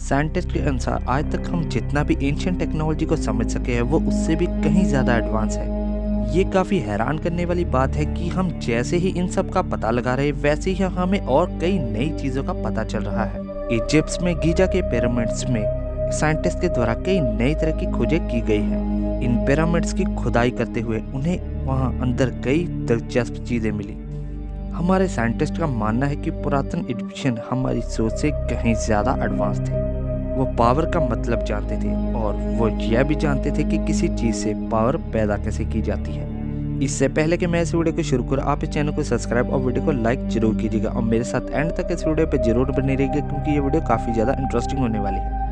Scientist के अनुसार आज तक हम जितना भी एंशियंट टेक्नोलॉजी को समझ सके हैं वो उससे भी कहीं ज़्यादा एडवांस है। ये काफ़ी हैरान करने वाली बात है कि हम जैसे ही इन सब का पता लगा रहे वैसे ही हमें और कई नई चीज़ों का पता चल रहा है। इजिप्ट में गीजा के पिरामिड्स में साइंटिस्ट के द्वारा कई नई तरह की खोजें की गई हैं। इन पिरामिड्स की खुदाई करते हुए उन्हें वहाँ अंदर कई दिलचस्प चीज़ें मिली। हमारे साइंटिस्ट का मानना है कि पुरातन इजिप्शियन हमारी सोच से कहीं ज़्यादा एडवांस थे। वो पावर का मतलब जानते थे और वो यह भी जानते थे कि किसी चीज़ से पावर पैदा कैसे की जाती है। इससे पहले कि मैं इस वीडियो को शुरू करूँ, आप इस चैनल को सब्सक्राइब और वीडियो को लाइक जरूर कीजिएगा और मेरे साथ एंड तक इस वीडियो पर जरूर बने रहिएगा क्योंकि ये वीडियो काफ़ी ज़्यादा इंटरेस्टिंग होने वाली है।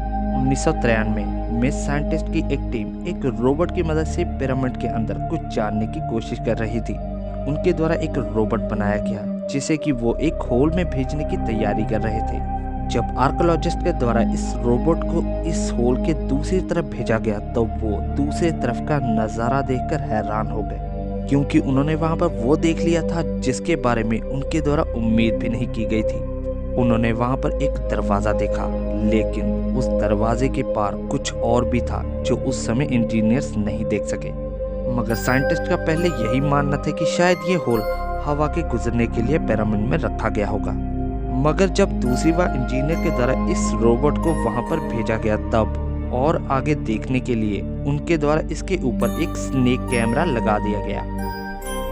1993 में साइंटिस्ट की एक टीम एक रोबोट की मदद से पिरामिड के अंदर कुछ जानने की कोशिश कर रही थी। उनके द्वारा एक रोबोट बनाया गया जिसे कि वो एक होल में भेजने की तैयारी कर रहे थे। जब आर्कोलॉजिस्ट के द्वारा इस रोबोट को इस होल के दूसरी तरफ भेजा गया तो वो दूसरी तरफ का नज़ारा देखकर हैरान हो गए क्योंकि उन्होंने वहां पर वो देख लिया था जिसके बारे में उनके द्वारा उम्मीद भी नहीं की गई थी। उन्होंने वहां पर एक दरवाज़ा देखा, लेकिन उस दरवाजे के पार कुछ और भी था जो उस समय इंजीनियर्स नहीं देख सके। मगर साइंटिस्ट का पहले यही मानना था कि शायद ये होल हवा के गुजरने के लिए पिरामिड में रखा गया होगा। मगर जब दूसरी बार इंजीनियर के द्वारा इस रोबोट को वहां पर भेजा गया तब और आगे देखने के लिए उनके द्वारा इसके ऊपर एक स्नेक कैमरा लगा दिया गया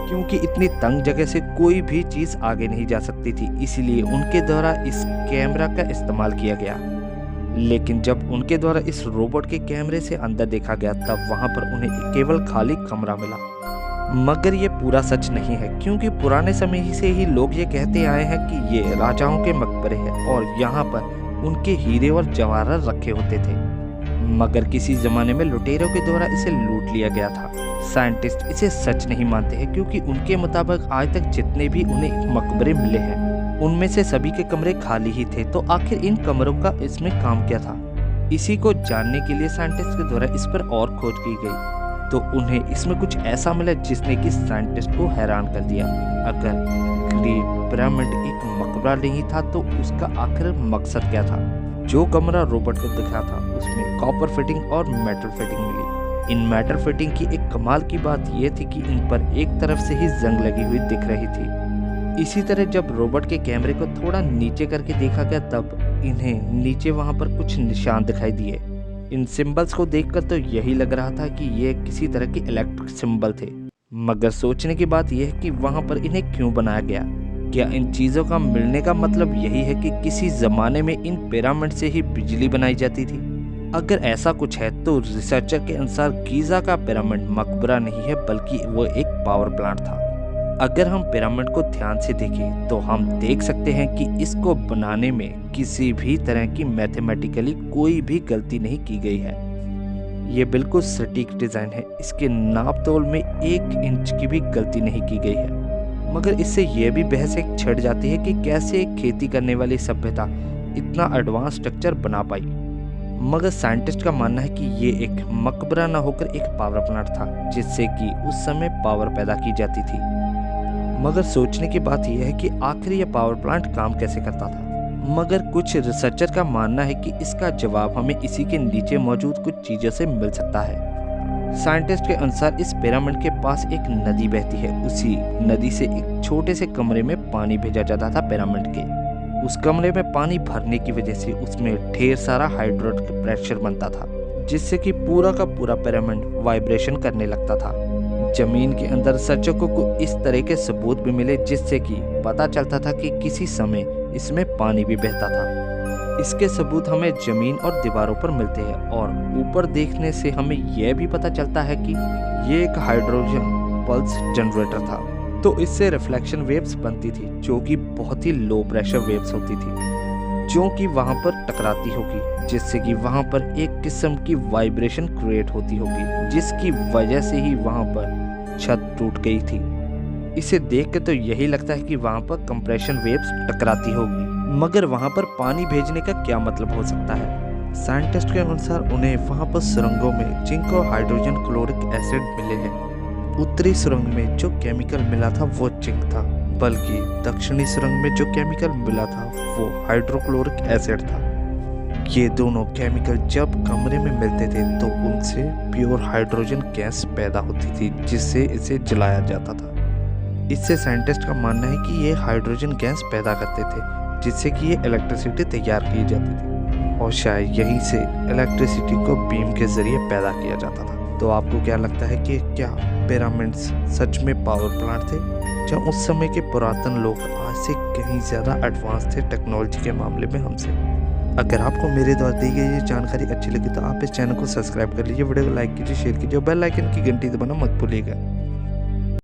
क्योंकि इतनी तंग जगह से कोई भी चीज़ आगे नहीं जा सकती थी, इसीलिए उनके द्वारा इस कैमरा का इस्तेमाल किया गया। लेकिन जब उनके द्वारा इस रोबोट के कैमरे से अंदर देखा गया तब वहां पर उन्हें केवल खाली कमरा मिला। मगर ये पूरा सच नहीं है क्योंकि पुराने समय से ही लोग ये कहते आए हैं कि ये राजाओं के मकबरे हैं और यहाँ पर उनके हीरे और जवाहरात रखे होते थे। मगर किसी ज़माने में लुटेरों के द्वारा इसे लूट लिया गया था। साइंटिस्ट इसे सच नहीं मानते हैं क्योंकि उनके मुताबिक आज तक जितने भी उन्हें मकबरे मिले हैं उनमें से सभी के कमरे खाली ही थे, तो आखिर इन कमरों का इसमें काम क्या था? इसी को जानने के लिए साइंटिस्ट के द्वारा इस पर और खोज की गई तो उन्हें इसमें कुछ ऐसा मिला जिसने कि साइंटिस्ट को हैरान कर दिया। अगर ग्रेट पिरामिड एक मकबरा नहीं था तो उसका आखिर मकसद क्या था? जो कमरा रोबोट को दिखा था उसमें कॉपर फिटिंग और मेटल फिटिंग मिली। इन मेटल फिटिंग की एक कमाल की बात यह थी कि इन पर एक तरफ से ही जंग लगी हुई दिख रही थी। इसी तरह जब रोबोट के कैमरे को थोड़ा नीचे करके देखा गया तब इन्हें नीचे वहां पर कुछ निशान दिखाई दिए। इन सिंबल्स को देखकर तो यही लग रहा था कि ये किसी तरह के इलेक्ट्रिक सिंबल थे। मगर सोचने की बात यह है कि वहां पर इन्हें क्यों बनाया गया? क्या इन चीज़ों का मिलने का मतलब यही है कि किसी ज़माने में इन पिरामिड से ही बिजली बनाई जाती थी? अगर ऐसा कुछ है तो रिसर्चर के अनुसार गीज़ा का पिरामिड मकबरा नहीं है बल्कि वो एक पावर प्लांट था। अगर हम पिरामिड को ध्यान से देखें तो हम देख सकते हैं कि इसको बनाने में किसी भी तरह की मैथमेटिकली कोई भी गलती नहीं की गई है। ये बिल्कुल सटीक डिज़ाइन है, इसके नाप तोल में 1 इंच की भी गलती नहीं की गई है। मगर इससे यह भी बहस एक छिड़ जाती है कि कैसे एक खेती करने वाली सभ्यता इतना एडवांस स्ट्रक्चर बना पाई। मगर साइंटिस्ट का मानना है कि ये एक मकबरा न होकर एक पावर प्लांट था जिससे कि उस समय पावर पैदा की जाती थी। मगर सोचने की बात यह है कि आखिर यह पावर प्लांट काम कैसे करता था? मगर कुछ रिसर्चर का मानना है कि इसका जवाब हमें इसी के नीचे मौजूद कुछ चीज़ों से मिल सकता है। साइंटिस्ट के अनुसार इस पिरामिड के पास एक नदी बहती है। उसी नदी से एक छोटे से कमरे में पानी भेजा जाता था पिरामिड के। उस कमरे में पानी भरने की वजह से उसमें ढेर सारा हाइड्रोलिक प्रेशर बनता था जिससे कि पूरा का पूरा पिरामिड वाइब्रेशन करने लगता था। जमीन के अंदर रिसर्चरों को इस तरह के सबूत भी मिले जिससे कि पता चलता था कि किसी समय इसमें पानी भी बहता था। इसके सबूत हमें जमीन और दीवारों पर मिलते हैं और ऊपर देखने से हमें यह भी पता चलता है कि ये एक हाइड्रोजन पल्स जनरेटर था। तो इससे रिफ्लेक्शन वेव्स बनती थी जो कि बहुत ही लो प्रेशर वेव्स होती थी जो कि वहां पर टकराती होगी जिससे कि वहां पर एक किस्म की वाइब्रेशन क्रिएट होती होगी जिसकी वजह से ही वहां पर छत टूट गई थी। इसे देख के तो यही लगता है कि वहां पर कंप्रेशन वेव्स टकराती होगी। मगर वहां पर पानी भेजने का क्या मतलब हो सकता है? साइंटिस्ट के अनुसार उन्हें वहां पर सुरंगों में जिंक और हाइड्रोजन क्लोरिक एसिड मिले हैं। उत्तरी सुरंग में जो केमिकल मिला था वो जिंक था, बल्कि दक्षिणी सुरंग में जो केमिकल मिला था वो हाइड्रोक्लोरिक एसिड था। ये दोनों केमिकल जब कमरे में मिलते थे तो उनसे प्योर हाइड्रोजन गैस पैदा होती थी जिससे इसे जलाया जाता था। इससे साइंटिस्ट का मानना है कि ये हाइड्रोजन गैस पैदा करते थे जिससे कि ये इलेक्ट्रिसिटी तैयार की जाती थी और शायद यहीं से इलेक्ट्रिसिटी को बीम के ज़रिए पैदा किया जाता था। तो आपको क्या लगता है कि क्या पिरामिड्स सच में पावर प्लांट थे, जब उस समय के पुरातन लोग आज से कहीं ज़्यादा एडवांस थे टेक्नोलॉजी के मामले में हमसे? अगर आपको मेरे द्वारा दी गई ये जानकारी अच्छी लगी तो आप इस चैनल को सब्सक्राइब कर लीजिए, वीडियो को लाइक कीजिए, शेयर कीजिए और बेल आइकन की घंटी दबाना मत भूलिएगा।